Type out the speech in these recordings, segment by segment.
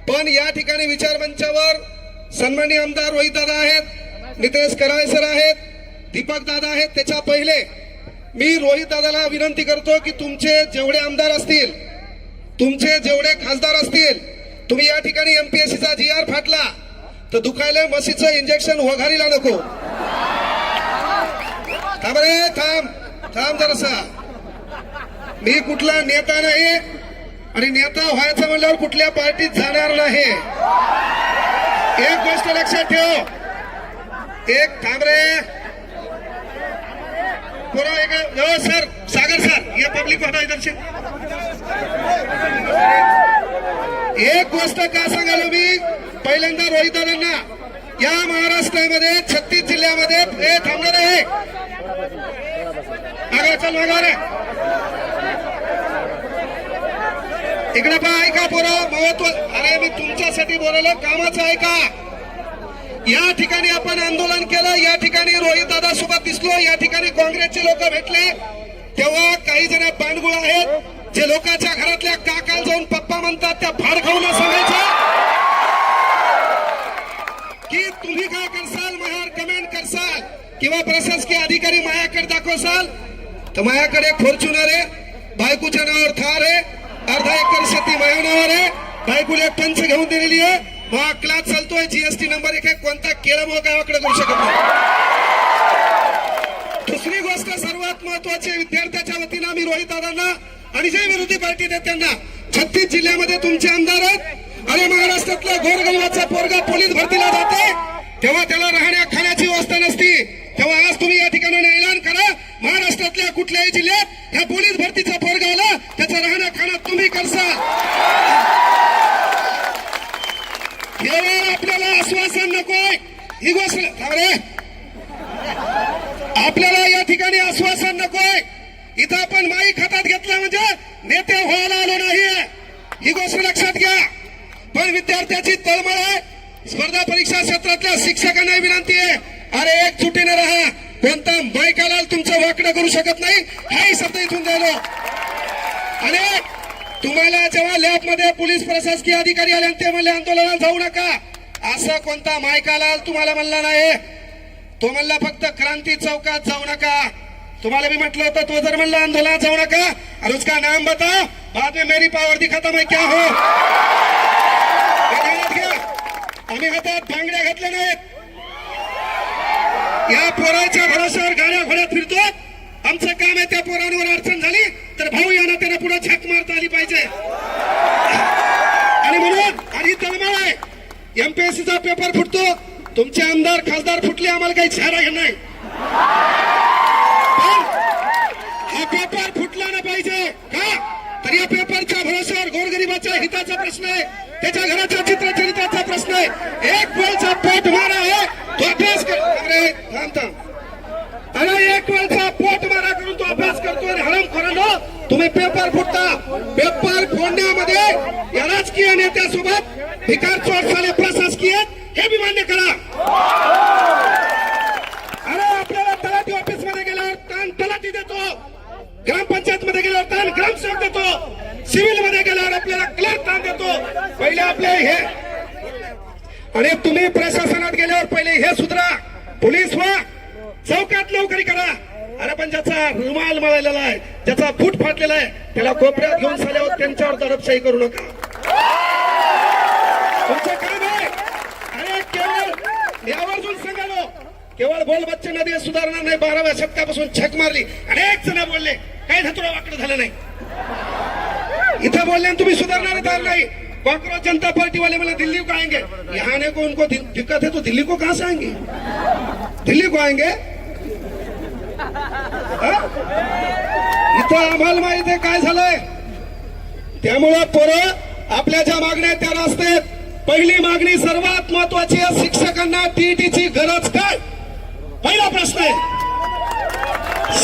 पण या ठिकाणी विचारमंचावर सन्माननीय आमदार रोहित दादा आहेत, नितेश कराळे सर आहेत, दीपक दादा आहेत. त्याच्या पहिले मी रोहित दादाला विनंती करतो की तुमचे जेवढे आमदार असतील, तुमचे जेवढे खासदार असतील, तुम्ही या ठिकाणी एमपीएससीचा GR फाटला तर दुखायला म्हशीचं इंजेक्शन वघारीला नको. थांब रे, थांब जरासा. मी कुठला नेता नाही आणि नेता व्हायचं म्हणल्यावर कुठल्या पार्टीत जाणार नाही. एक गोष्ट लक्षात ठेव. एक थांब रे सर, सागर सर, या पब्लिक हटा इधर से. एक गोष्ट का सांगालो मी पहिल्यांदा रोहित दादांना, या महाराष्ट्रामध्ये 36 जिल्ह्यामध्ये हे थांबणार आहे. चल मागा रे, इकडे पहा. ऐका पोरं, महत्व. अरे मी तुमच्यासाठी बोलायला कामाचं आहे का? या ठिकाणी आपण आंदोलन केलं, या ठिकाणी रोहित दादा सोबत दिसलो, या ठिकाणी काँग्रेसचे लोक भेटले, तेव्हा काही जण बांडगुळ आहेत जे लोकांच्या घरातल्या काकाला जाऊन पप्पा म्हणतात, त्या फाड खाऊन सांगायचं की तुम्ही काय करसाल, माझ्यावर कमेंट करसाल किंवा प्रशासकीय अधिकारी माझ्याकडे दाखवसाल तर माझ्याकडे फॉर्च्युनर आहे, बायकोच्या नावावर थार आहे, अर्धा एकर शेती माझ्या नावावर आहे, बायकोला एक पंच घेऊन दिलेली आहे, मग क्लास चालतोय, GST नंबर 1 आहे, कोणता केळं गावाकडे करू शकत नाही. दुसरी गोष्ट सर्वात महत्वाची, विद्यार्थ्याच्या वतीनं मी रोहित दादांना आणि जे विरोधी पार्टी नेत्यांना, 36 जिल्ह्यामध्ये तुमचे आमदार आहेत. अरे महाराष्ट्रातल्या गोरगरिबाचा पोरगा पोलीस भरतीला जाते तेव्हा त्याला राहण्या खाण्याची व्यवस्था नसती, तेव्हा आज तुम्ही या ठिकाणी ऐलान करा, महाराष्ट्रातल्या कुठल्याही जिल्ह्यात ह्या पोलीस भरतीचा पोरगा आला त्याचा राहण्या खाणं तुम्ही करसाल. केवळ आपल्याला आश्वासन नकोय, ही गोष्ट आपल्याला या ठिकाणी आश्वासन नकोय. इथं आपण माईक हातात घेतला म्हणजे नेते व्हायला आलो नाहीये, ही गोष्ट लक्षात घ्या. पण विद्यार्थ्याची तळमळ आहे. स्पर्धा परीक्षा क्षेत्रातल्या शिक्षकांना विनंती आहे, अरे एकजुटीने राहा, कोणता माईकाला तुमचं वाकडं करू शकत नाही, हाही शब्द इथून द्यायलो. आणि तुम्हाला जेव्हा लॅबमध्ये पोलीस प्रशासकीय अधिकारी आले ते म्हणले आंदोलनात जाऊ नका, असं कोणता मायकाला तुम्हाला म्हणला नाही. तो म्हणला फक्त क्रांती चौकात जाऊ नका. तुम्हाला मी म्हटलं होतं, तो जर म्हणला आंदोलनात जाऊ नका और उसका नाम बताओ, बाद में मेरी पावर दिखाता मैं क्या हो. आम्ही हातात बांगड्या घातल्या नाहीत, या पोराच्या भरोश्यावर गाड्या घोड्यात फिरतो. आमचं काम आहे त्या पोरांवर अडचण झाली तर भाऊ यांना त्यांना पुढे झक मारता आली पाहिजे. आणि म्हणून आणि तळमळ आहे, एमपीएससीचा पेपर फुटतो, तुमचे आमदार खासदार फुटले, आम्हाला काही चेहरा घेणार नाही. पण हा पेपर फुटला ना पाहिजे का? तर या पेपरच्या भरोश्यावर गोरगरिबाच्या हिताचा प्रश्न आहे, त्याच्या घराच्या चित्रचरित्राचा प्रश्न आहे. एक वेळचा पोट मारा आहे तो अभ्यास कर. अरे एक वेळचा पोट मारा करून तो अभ्यास करतो आणि हरामखोरांनो तुम्ही पेपर फुटता. पेपर फोडण्यामध्ये या राजकीय नेत्यासोबत भिकार चोट झाले प्रशासकीय, हे बी मान्य करा. अरे आपल्याला तलाठी ऑफिस मध्ये गेल्यावर ताण तलाठी देतो, ग्रामपंचायत मध्ये गेल्यावर ताण ग्रामसेवक देतो, सिव्हिल मध्ये गेल्यावर आपल्याला क्लर्क ताण देतो. पहिले आपले हे, आणि तुम्ही प्रशासनात गेल्यावर पहिले हे सुधरा, पोलीस व्हा, चौकात नोकरी करा. अरे पण ज्याचा रुमाल मळलेला आहे, ज्याचा फूट फाटलेला आहे, त्याला कोपऱ्यात घेऊन साल्यावर त्यांच्यावर दडपशाही करू नका. तुमचं काम आहे. अरे केवळ यावरून सांगालो, केवळ बोल बच्चन नदी सुधारणार नाही. 12व्या शतकापासून छक मारली, अनेक जण बोलले, काही धतुरा वाकडं झालं नाही. इथं बोलल्याने तुम्ही सुधारणार नाही. कांग्रेस जनता पार्टी वाले मला दिल्ली को आएंगे, यहाँ आने को उनको दिक्कत है तो दिल्ली को कहां से आएंगे, दिल्ली को आएंगे. इथं आम्हाला माहिती आहे काय झालंय. त्यामुळं पोरं आपल्या ज्या मागण्या त्या असतात. पहिली मागणी सर्वात महत्वाची आहे, शिक्षकांना टीईटीची गरज काय? पहिला प्रश्न आहे,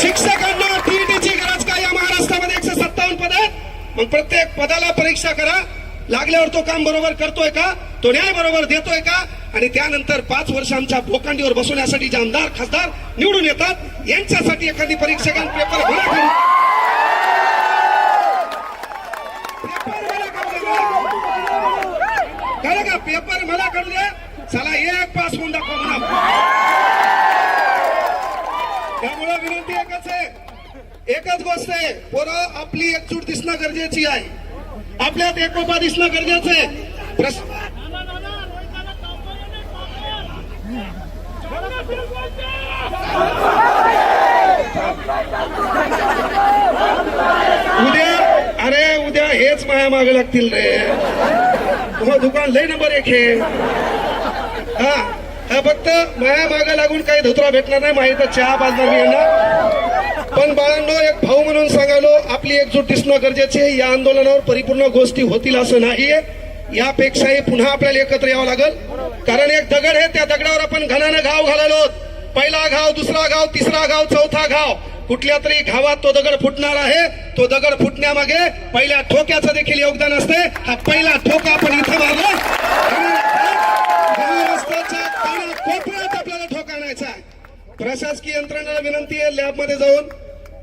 शिक्षकांना टीईटीची गरज काय? या महाराष्ट्रामध्ये 157 पद आहेत. मग प्रत्येक पदाला परीक्षा करा, लागल्यावर तो काम बरोबर करतोय का, तो न्याय बरोबर देतोय का, आणि त्यानंतर 5 वर्ष आमच्या भोकांडीवर बसवण्यासाठी जे आमदार खासदार निवडून येतात यांच्यासाठी एखादी परीक्षकांना पेपर भरा करू. कळलं का? पेपर मला कळू द्या, चला एक पास होऊन दाखवा म्हणा. त्यामुळे विनंती एकच आहे, एकच गोष्ट आहे, पोरं आपली एकजूट दिसणं गरजेची आहे, आपल्यात एकोपा दिसणं गरजेचं आहे. उद्या हेच माया मागे लागतील रे. तुम्हा दुकान लय नंबर 1 आहे. हा फक्त माया मागे लागून काही धुतरा भेटणार नाही, माहिती चहा पाजणार मी यांना. पण बाळांनो, एक भाऊ म्हणून सांगालो, आपली एकजूट दिसणं गरजेचे आहे. या आंदोलनावर परिपूर्ण गोष्टी होतील असं नाहीये, यापेक्षाही पुन्हा आपल्याला एकत्र यावं लागेल. कारण एक दगड आहे, त्या दगडावर आपण घनानं घाव घालालो. पहिला घाव, दुसरा घाव, तिसरा घाव, चौथा घाव, कुठल्या तरी घावात तो दगड फुटणार आहे. तो दगड फुटण्यामागे पहिल्या ठोक्याचं देखील योगदान असते. हा पहिला ठोका आपण इथं मारला, रस्त्याच्या कोपऱ्यात आपल्याला ठोका आणायचा आहे. प्रशासकीय यंत्रणेला विनंती आहे, लॅबमध्ये जाऊन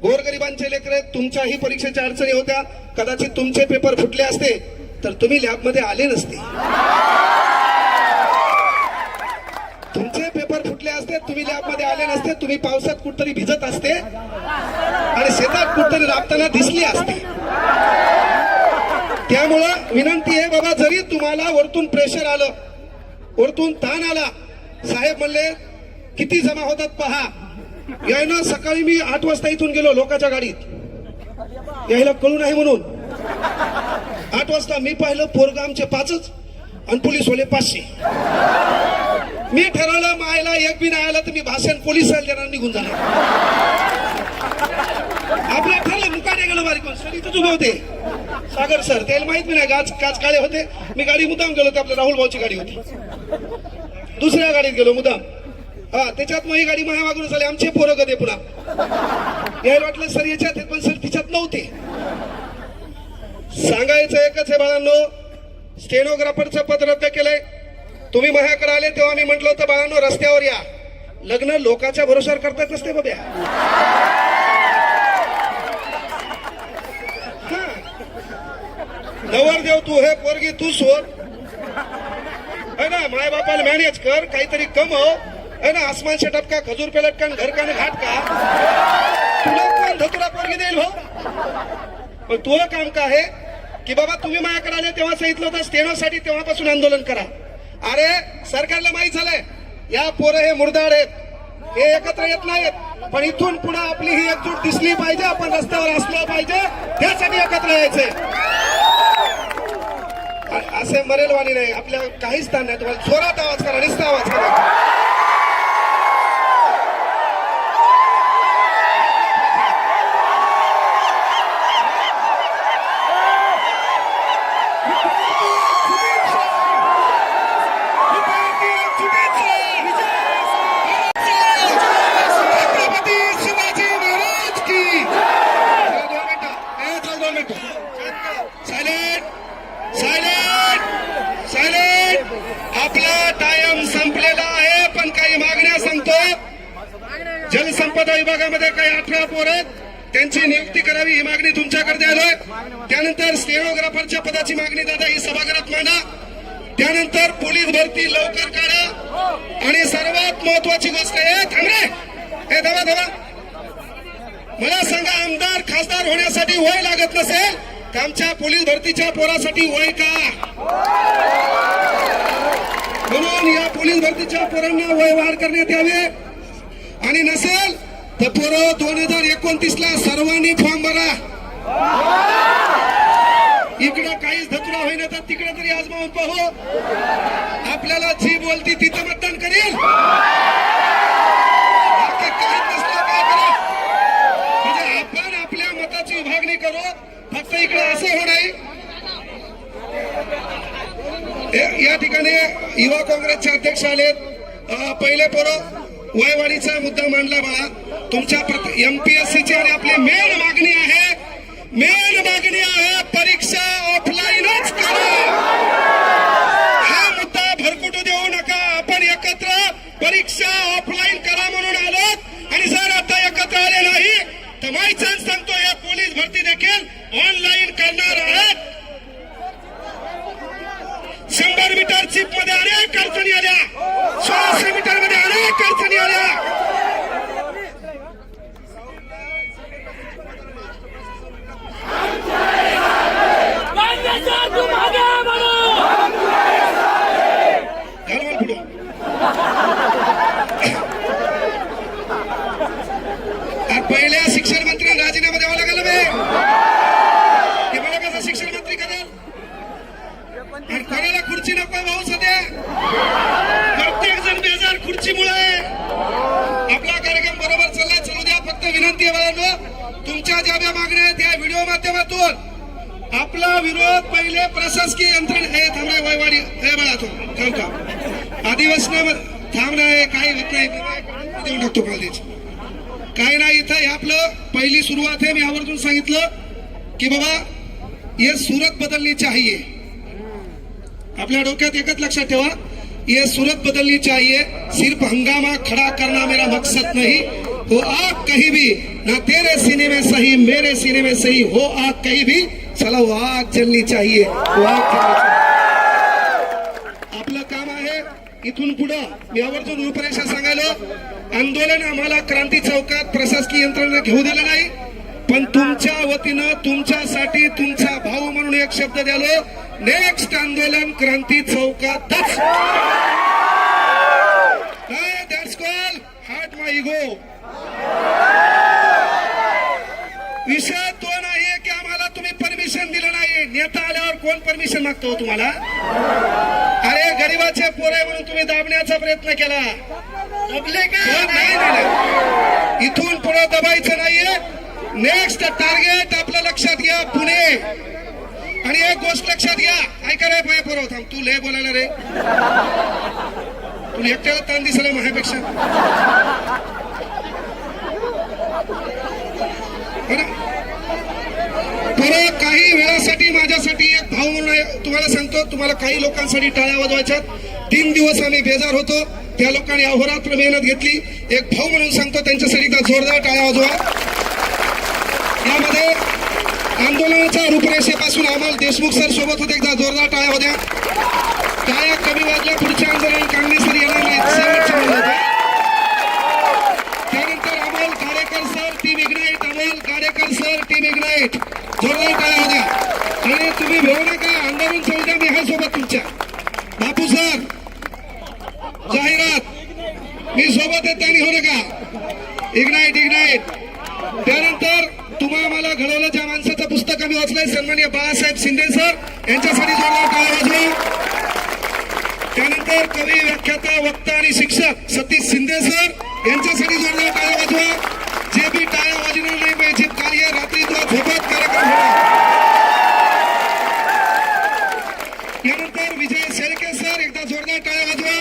गोरगरिबांचे लेकर, तुमच्याही परीक्षेच्या अडचणी होत्या, कदाचित तुमचे पेपर फुटले असते तर तुम्ही लॅबमध्ये आले नसते. तुमचे पेपर फुटले असते, तुम्ही लॅबमध्ये आले नसते, तुम्ही पावसात कुठतरी भिजत असते आणि शेतात कुठतरी राबताना दिसली असते. त्यामुळं विनंती आहे बाबा, जरी तुम्हाला वरतून प्रेशर आलं, वरतून ताण आला, साहेब म्हणले किती जमा होतात पहा. यायनं सकाळी मी 8 वाजता इथून गेलो लोकांच्या गाडीत, यायला कळू नाही म्हणून. 8 वाजता मी पाहिलं पोरगा आमचे 5च आणि पोलीस वाले 500. मी ठरवलं मायला एक बी नाही आला तर मी भाषण पोलिसांना देणार, निघून जाणार. आपलं ठरलं, मुकाने गेलो बारीक सर इथंच उभे होते सागर सर, त्याला माहित नाही काच काळे होते. मी गाडी मुद्दाम गेलो, ते आपल्या राहुल भाऊची गाडी होती, दुसऱ्या गाडीत गेलो मुद्दाम. त्याच्यात मग ही गाडी माझ्या मागून झाली, आमचे पोरं कधी पुन्हा यायला वाटलं सर याच्यात, पण सर तिच्यात नव्हते. सांगायचं एकच आहे बाळांनो, स्टेनोग्राफरचं पद रद्द केलंय. तुम्ही माझ्याकडे आले तेव्हा मी म्हटलं होतं बाळांनो रस्त्यावर या, लग्न लोकांच्या भरोशावर करतात नसते बाब्या. नवरदेव तू, हे पोरगी तू सोड है ना, माय बापाला मॅनेज कर, काहीतरी कमव है ना. आसमान से टपका, खजूर पे लटका, घर का घाट का, तुला कोण धतुरा पोरगी देईल भाऊ. पण तुला काम का आहे की बाबा तुम्ही माझ्याकडे आले तेव्हा सांगितलं होतं स्टेनोसाठी, तेव्हापासून आंदोलन करा. अरे सरकारला माहित झालंय या पोरं हे मुर्दाड आहेत, हे एकत्र येत नाहीत, पण इथून पुढे आपली ही एकजूट दिसली पाहिजे, आपण रस्त्यावर असलो पाहिजे, त्यासाठी एकत्र यायचंय. असे मरेलवाणी नाही, आपल्या काहीच स्थान नाही. तुम्हाला जोरात आवाज करा, निस्ता आवाज करा. आपला टाइम संपलेला आहे, पण काही मागण्या सांगतो. जलसंपदा विभागामध्ये काही 18 पोर आहेत, त्यांची नियुक्ती करावी ही मागणी तुमच्याकडे द्यायलोय. त्यानंतर स्टेनोग्राफरच्या पदाची मागणी दादा ही सभागृहात मांडा. त्यानंतर पोलीस भरती लवकर काढा. आणि सर्वात महत्वाची गोष्ट आहे, थांबरे हे धावा धावा, मला सांगा, आमदार खासदार होण्यासाठी वय लागत नसेल तर आमच्या पोलीस भरतीच्या पोरासाठी वय का? म्हणून या पोलीस भरतीच्या पोरांना वय वाढ करण्यात यावे. आणि नसेल तर पोरं 2029ला सर्वांनी फॉर्म भरा. इकडे काहीच धतुरा होईना तर तिकडे तरी आजमावून पाहू. आपल्याला जी बोलती तिथं मतदान करेल, काहीच नसलं काय करा. म्हणजे आपण आपल्या मताची विभागणी करू, फक्त इकडे असं होणार. या ठिकाणी युवा काँग्रेसचे अध्यक्ष आलेत. पहिले पोरं वयवाढीचा मुद्दा मांडला बाळा. तुमच्या एमपीएससीची आणि आपली मेन मागणी आहे, परीक्षा ऑफलाईनच करा. हा मुद्दा भरकुटू देऊ नका. आपण एकत्र परीक्षा ऑफलाईन करा म्हणून आलो. आणि जर आता एकत्र आले नाही तर माय चान्स सांगतो, या पोलीस भरती देखील ऑनलाईन करणार आहेत. 100 मीटर टॉनशिप मध्ये अनेक अडचणी आल्या, 1600 मीटर मध्ये अनेक अडचणी आल्या. पहिल्या शिक्षण मंत्री राजीनामा द्यावा लागेल मला कसं शिक्षण मंत्री करेल. आणि कोणाला खुर्ची नको भाऊ, सध्या प्रत्येक जण बेजार खुर्चीमुळे. आपला कार्यक्रम बरोबर चाललाय, चालू द्या. फक्त विनंती आहे बाळांनो, तुमच्या ज्या ज्या मागण्या आहेत या व्हिडिओ माध्यमातून आपला विरोध पहिले प्रशासकीय यंत्रणा हे थांबा वयवाडी हे बाळा तो थांब का आदिवासी थांबणं आहे, काही होत नाही देऊन टाकतो कॉलेज काय नाही. इथं हे आपलं पहिली सुरुवात आहे. मी आवर्जून सांगितलं की बाबा ये सूरत बदलनी चाहिए. आपल्या डोक्यात एकच लक्षात ठेवा, ये सूरत बदलनी चाहिए. सिर्फ हंगामा खड़ा करना मेरा मकसद नहीं. हो आग कहीं भी, ना तेरे सीने में सही मेरे सीने में सही, हो आग कहीं भी, चला वो आग जलनी चाहिए, वो आग जलनी चाहिए. आपलं काम आहे इथून पुढं. मी आवर्जून रूपरेषा सांगायलो, आंदोलन आम्हाला क्रांती चौकात प्रशासकीय यंत्रणा घेऊ दिलं नाही, पण तुमच्या वतीनं तुमच्यासाठी तुमचा भाऊ म्हणून एक शब्द द्यालो, नेक्स्ट आंदोलन क्रांती चौकातच. That's call heart my ego. विषय तो नाहीये की आम्हाला तुम्ही परमिशन दिलं नाही. नेता आल्यावर कोण परमिशन मागतो तुम्हाला? अरे गरीबाचे पोरे म्हणून तुम्ही दाबण्याचा प्रयत्न केला. नाही, इथून पुढे दबायचं नाहीये. नेक्स्ट टार्गेट आपलं लक्षात घ्या, पुणे. आणि एक गोष्ट लक्षात घ्या, ऐका रे पाय पुरव थांब, तू लय बोलायला रे, तू एकट्याला ताण दिसला माझ्यापेक्षा. परत काही वेळासाठी माझ्यासाठी एक भाऊ म्हणून तुम्हाला सांगतो, तुम्हाला काही लोकांसाठी टाळ्या वाजवायच्यात. 3 दिवस आम्ही बेजार होतो, त्या लोकांनी अहोरात्र मेहनत घेतली. एक भाऊ म्हणून सांगतो, त्यांच्यासाठी एकदा जोरदार टाळ्या वाजवा. यामध्ये आंदोलनाच्या रूपरेषेपासून अमोल देशमुख सर सोबत होते, एकदा जोरदार टाळ्या होत्या. टाळ्या कमी वाजल्या, पुढच्या आंदोलन काँग्रेसवर येणार नाहीत, शेवटचे म्हणलं होतं. त्यानंतर Amol Gadekar sir team ignite, Amol Gadekar sir team ignite, जोरदार टाळ्या होत्या. आणि तुम्ही भेऊ नका, आंदोलन चालू द्या, मी आहे सोबत तुमच्या. बापू सर जाहिरात मी सोबत आहे, त्यांनी होऊ नका. Ignite ignite. त्यानंतर तुम्हा मला घडवलं ज्या माणसाचं पुस्तक आम्ही वाचलंय, सन्माननीय बाळासाहेब शिंदे सर, यांच्यासाठी जोरदार टाळ्या वाजवा. त्यानंतर कवी, व्याख्याता, वक्ता आणि शिक्षक सतीश शिंदे सर, यांच्यासाठी जोरदार टाळ्या वाजवा. जे बी टाळ्या वाजवणार नाही पाहिजे, कार्य रात्री तुला झोपत कार्यक्रम होणार. यानंतर विजय शेळके सर, एकदा जोरदार टाळ्या वाजवा.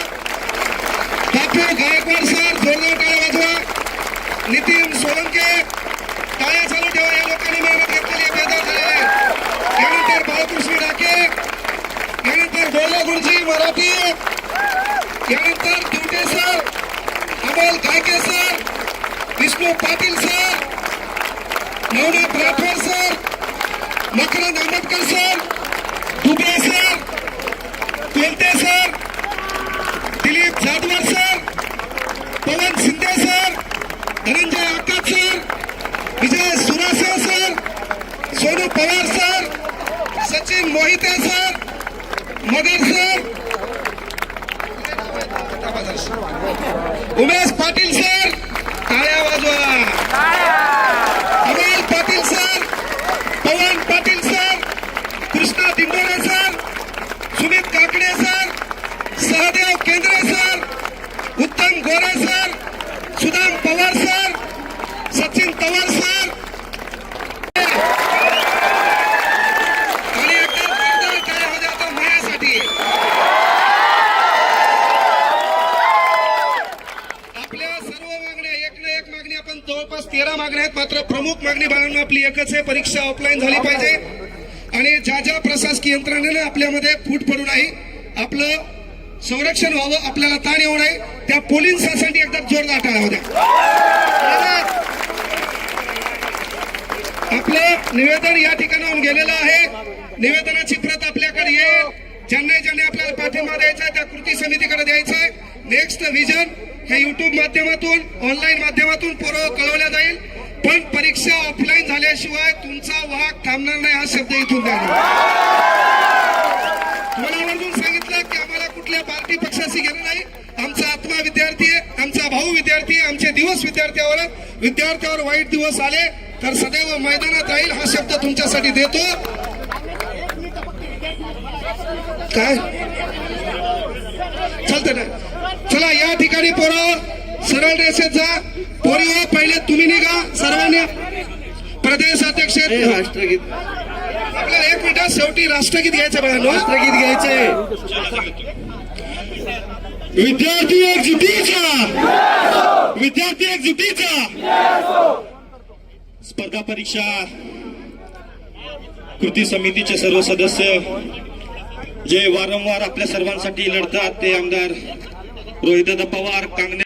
ठाकूर गायकवाड सर, जोरदार टाळ्या वाजवा. नितीन सोलंके, टाळ्या चालू ठेवा, या लोकांनी मेहनत घेतलेली बेजार झालेले. यानंतर बाळकृष्ण डाके, यानंतर बोला गुरुजी मराठी, यानंतर दुटे sir, Amol Gayake sir, Vishnu Patil sir, Navnath Rathod sir, Makrand Ambedkar sir, Dubey sir, Kolte sir, Dilip Jadhavar sir, Pawan Shinde sir, Dhananjay Akash sir, Vijay Surase sir, Sonu Pawar sir, Sachin Mohite sir, Magar sir, Umesh Patil sir, टाळ्या वाजवा. Amol Patil sir, Pawan Patil sir, Krishna Dindore sir, Sumit Kakade sir, Sahdev Kendre sir, Uttam Gore sir, Sudam Pawar sir, Sachin Pawar sir. आणि एकदा टाळ्या होत्या आता माझ्यासाठी. आपल्या सर्व मागण्या एक ना एक मागणी, आपण जवळपास 13 मागण्या आहेत, मात्र प्रमुख मागणी बाळांना आपली एकच आहे, परीक्षा ऑफलाईन झाली पाहिजे. आणि ज्या ज्या प्रशासकीय यंत्रणेने आपल्यामध्ये फूट पडू नाही, आपलं संरक्षण व्हावं, आपल्याला ताण येऊ नये, त्या पोलिसांसाठी एकदा जोरदार टाळ्या होत्या. आपलं निवेदन या ठिकाणाहून गेलेलं आहे. निवेदनाची प्रत आपल्याकडे येईल. ज्यांनी आपल्याला पाठिंबा द्यायचा आहे त्या कृती समितीकडे द्यायचा आहे. नेक्स्ट व्हिजन हे युट्यूब माध्यमातून ऑनलाईन माध्यमातून पूर्व कळवल्या जाईल. पण परीक्षा ऑफलाईन झाल्याशिवाय तुमचा वाघ थांबणार नाही हा शब्द इथून द्या. तुम्हाला आवर्जून सांगितलं की आम्हाला कुठल्या पार्टी पक्षाशी घेणं नाही. आमचा आत्मा विद्यार्थी आहे, आमचा भाऊ विद्यार्थी आहे, आमचे दिवस विद्यार्थ्यावर वाईट दिवस आले तर सदैव मैदानात राहील हा शब्द तुमच्यासाठी देतो. काय चालतं ना. चला या ठिकाणी पोरं सरळ रेषेत जा. पोरी पहिले तुम्ही निघा सर्वांनी. प्रदेश अध्यक्ष राष्ट्रगीत आपल्याला 1 मिनिटात शेवटी राष्ट्रगीत घ्यायचं बघा. राष्ट्रगीत घ्यायचे. विद्यार्थी एकजुटीचा स्पर्धा परीक्षा कृती समितीचे सर्व सदस्य जे वारंवार आपल्या सर्वांसाठी लढतात ते आमदार रोहितदादा पवार, कांगणे